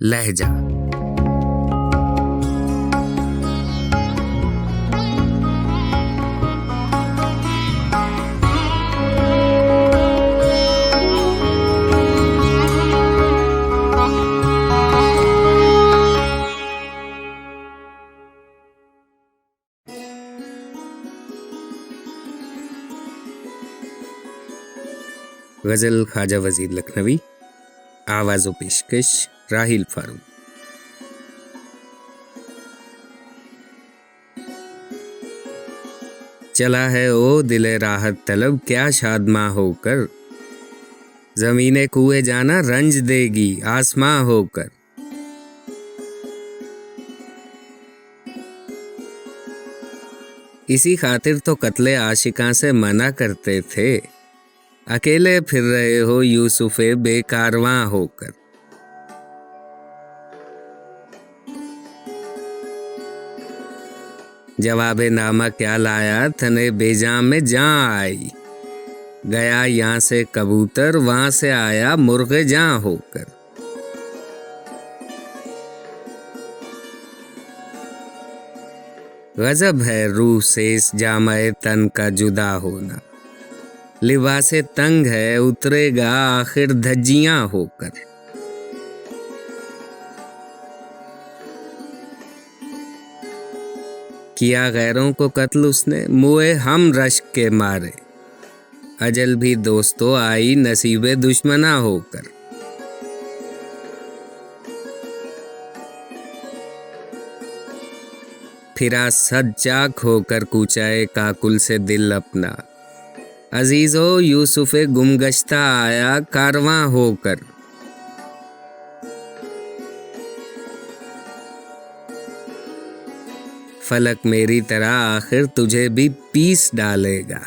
लहजा। गजल ख्वाजा वजीर लखनवी, आवाज़ व पेशकश राहिल फारूक। चला है ओ दिले राहत तलब क्या शादमां होकर, ज़मीने कुए जाना रंज देगी आसमां होकर। इसी खातिर तो कत्ले आशिकां से मना करते थे, अकेले फिर रहे हो यूसुफे बेकारवां होकर। जवाबे नामा क्या लाया तने बेजां में जां आई, गया यहाँ से कबूतर वहां से आया मुर्गे जां होकर। गजब है रूह से इस जामे तन का जुदा होना, लिबासे तंग है उतरेगा आखिर धज्जियां होकर। किया गैरों को कत्ल उसने मुए हम रश्क के मारे, अजल भी दोस्तों आई नसीबे दुश्मना होकर। फिरा सज्जाक होकर कूचाए काकुल से दिल अपना, अजीजो यूसुफे गुमगश्ता आया कारवां होकर। फलक मेरी तरह आखिर तुझे भी पीस डालेगा,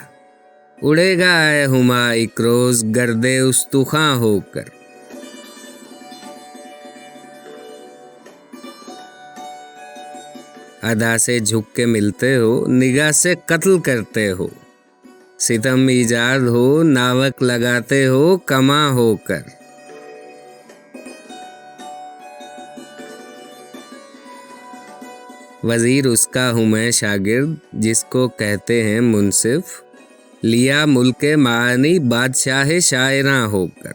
उड़ेगा है हुमा एक रोज गर्दे उस्तुखां होकर। अदा से झुक के मिलते हो निगाह से कत्ल करते हो, सितम ईजाद हो नावक लगाते हो कमा होकर। वजीर उसका हूँ मैं शागिर्द जिसको कहते हैं मुंसिफ, लिया मुल्के मानी बादशाह शायरां होकर।